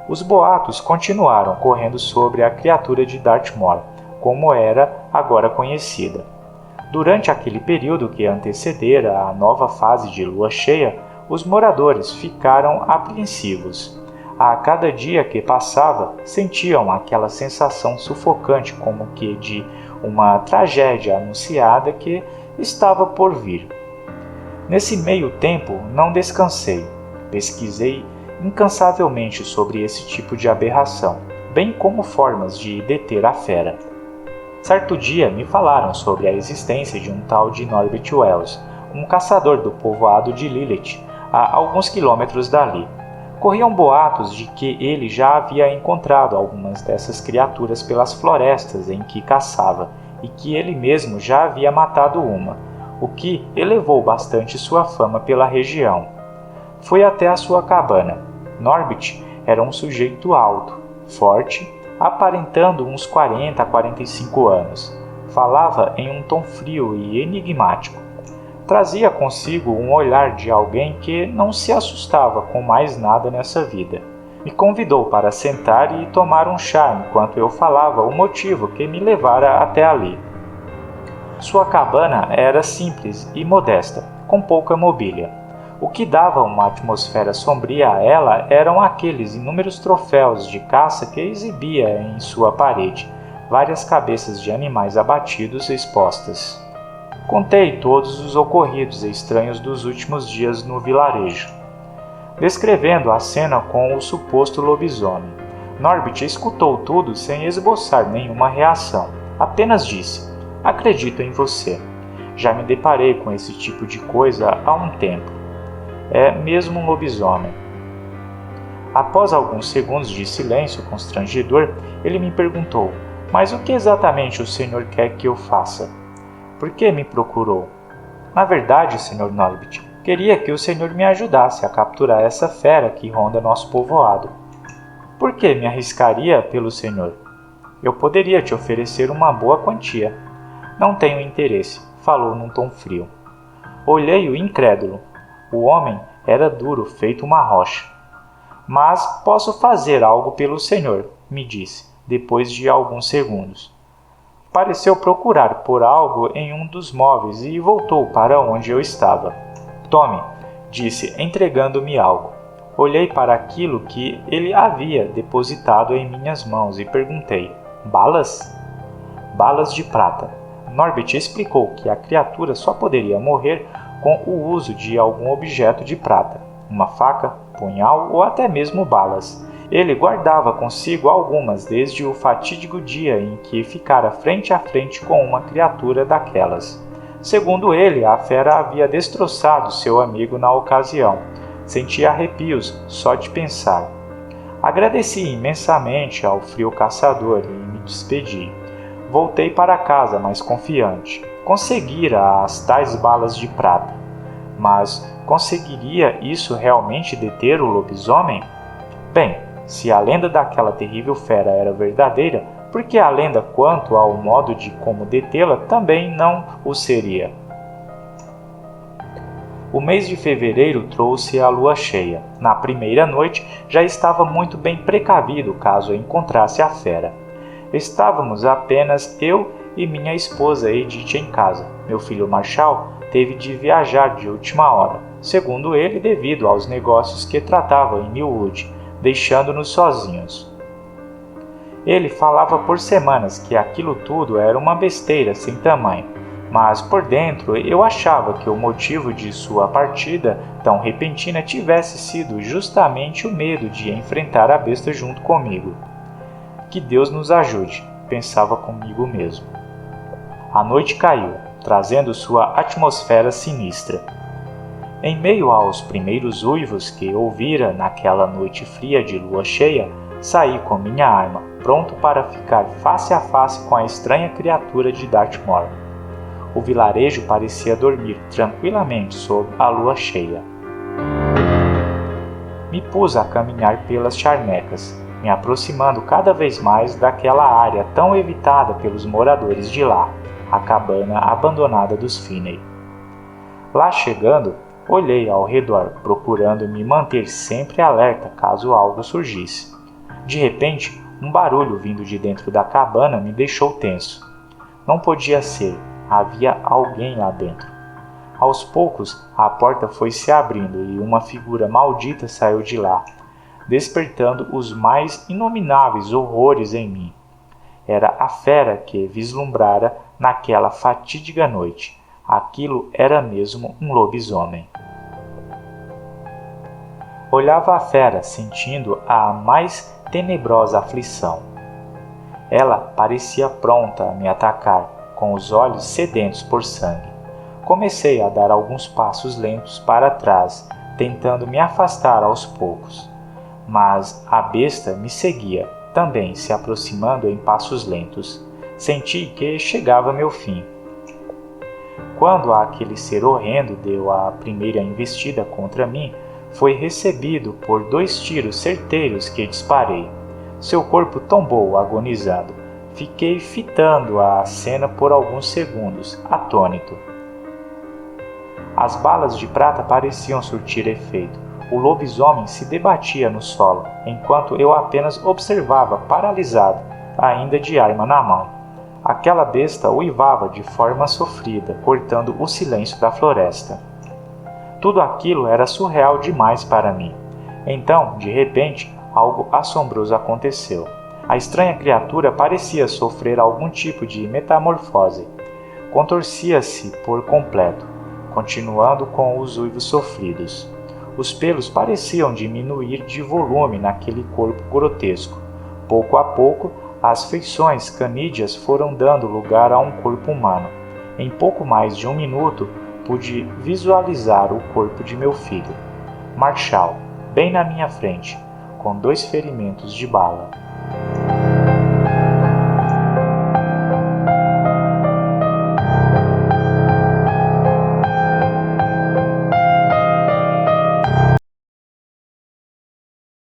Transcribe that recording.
Os boatos continuaram correndo sobre a criatura de Dartmoor, como era agora conhecida. Durante aquele período que antecedera a nova fase de lua cheia, os moradores ficaram apreensivos. A cada dia que passava, sentiam aquela sensação sufocante como que de uma tragédia anunciada que estava por vir. Nesse meio tempo, não descansei. Pesquisei incansavelmente sobre esse tipo de aberração, bem como formas de deter a fera. Certo dia me falaram sobre a existência de um tal de Norbert Wells, um caçador do povoado de Lilith, a alguns quilômetros dali. Corriam boatos de que ele já havia encontrado algumas dessas criaturas pelas florestas em que caçava, e que ele mesmo já havia matado uma, o que elevou bastante sua fama pela região. Fui até a sua cabana. Norbert era um sujeito alto, forte, aparentando uns 40 a 45 anos. Falava em um tom frio e enigmático. Trazia consigo um olhar de alguém que não se assustava com mais nada nessa vida. Me convidou para sentar e tomar um chá enquanto eu falava o motivo que me levara até ali. Sua cabana era simples e modesta, com pouca mobília. O que dava uma atmosfera sombria a ela eram aqueles inúmeros troféus de caça que exibia em sua parede, várias cabeças de animais abatidos expostas. Contei todos os ocorridos estranhos dos últimos dias no vilarejo, descrevendo a cena com o suposto lobisomem. Norbert escutou tudo sem esboçar nenhuma reação. Apenas disse: "Acredito em você. Já me deparei com esse tipo de coisa há um tempo. É mesmo um lobisomem." Após alguns segundos de silêncio constrangedor, ele me perguntou: "Mas o que exatamente o senhor quer que eu faça? Por que me procurou?" "Na verdade, Sr. Norbert, queria que o senhor me ajudasse a capturar essa fera que ronda nosso povoado." "Por que me arriscaria pelo senhor? Eu poderia te oferecer uma boa quantia." "Não tenho interesse," falou num tom frio. Olhei-o incrédulo. O homem era duro, feito uma rocha. "Mas posso fazer algo pelo senhor," me disse, depois de alguns segundos. Pareceu procurar por algo em um dos móveis e voltou para onde eu estava. "Tome," disse, entregando-me algo. Olhei para aquilo que ele havia depositado em minhas mãos e perguntei: "Balas?" "Balas de prata." Norbert explicou que a criatura só poderia morrer com o uso de algum objeto de prata, uma faca, punhal ou até mesmo balas. Ele guardava consigo algumas desde o fatídico dia em que ficara frente a frente com uma criatura daquelas. Segundo ele, a fera havia destroçado seu amigo na ocasião. Sentia arrepios só de pensar. Agradeci imensamente ao frio caçador e me despedi. Voltei para casa mais confiante. Conseguira as tais balas de prata. Mas conseguiria isso realmente deter o lobisomem? Bem, se a lenda daquela terrível fera era verdadeira, por que a lenda quanto ao modo de como detê-la também não o seria? O mês de fevereiro trouxe a lua cheia. Na primeira noite já estava muito bem precavido caso encontrasse a fera. Estávamos apenas eu e minha esposa Edith em casa. Meu filho Marshall teve de viajar de última hora, segundo ele, devido aos negócios que tratava em Millwood, deixando-nos sozinhos. Ele falava por semanas que aquilo tudo era uma besteira sem tamanho, mas por dentro eu achava que o motivo de sua partida tão repentina tivesse sido justamente o medo de enfrentar a besta junto comigo. Que Deus nos ajude, pensava comigo mesmo. A noite caiu, trazendo sua atmosfera sinistra. Em meio aos primeiros uivos que ouvira naquela noite fria de lua cheia, saí com minha arma, pronto para ficar face a face com a estranha criatura de Dartmoor. O vilarejo parecia dormir tranquilamente sob a lua cheia. Me pus a caminhar pelas charnecas, me aproximando cada vez mais daquela área tão evitada pelos moradores de lá, a cabana abandonada dos Finney. Lá chegando, olhei ao redor, procurando me manter sempre alerta caso algo surgisse. De repente, um barulho vindo de dentro da cabana me deixou tenso. Não podia ser, havia alguém lá dentro. Aos poucos, a porta foi se abrindo e uma figura maldita saiu de lá, despertando os mais inomináveis horrores em mim. Era a fera que vislumbrara naquela fatídica noite. Aquilo era mesmo um lobisomem. Olhava a fera, sentindo a mais tenebrosa aflição. Ela parecia pronta a me atacar, com os olhos sedentos por sangue. Comecei a dar alguns passos lentos para trás, tentando me afastar aos poucos. Mas a besta me seguia, também se aproximando em passos lentos. Senti que chegava meu fim. Quando aquele ser horrendo deu a primeira investida contra mim, foi recebido por 2 tiros certeiros que disparei. Seu corpo tombou agonizando. Fiquei fitando a cena por alguns segundos, atônito. As balas de prata pareciam surtir efeito. O lobisomem se debatia no solo, enquanto eu apenas observava, paralisado, ainda de arma na mão. Aquela besta uivava de forma sofrida, cortando o silêncio da floresta. Tudo aquilo era surreal demais para mim. Então, de repente, algo assombroso aconteceu. A estranha criatura parecia sofrer algum tipo de metamorfose. Contorcia-se por completo, continuando com os uivos sofridos. Os pelos pareciam diminuir de volume naquele corpo grotesco. Pouco a pouco, as feições canídeas foram dando lugar a um corpo humano. Em pouco mais de 1 minuto, pude visualizar o corpo de meu filho, Marshall, bem na minha frente, com 2 ferimentos de bala.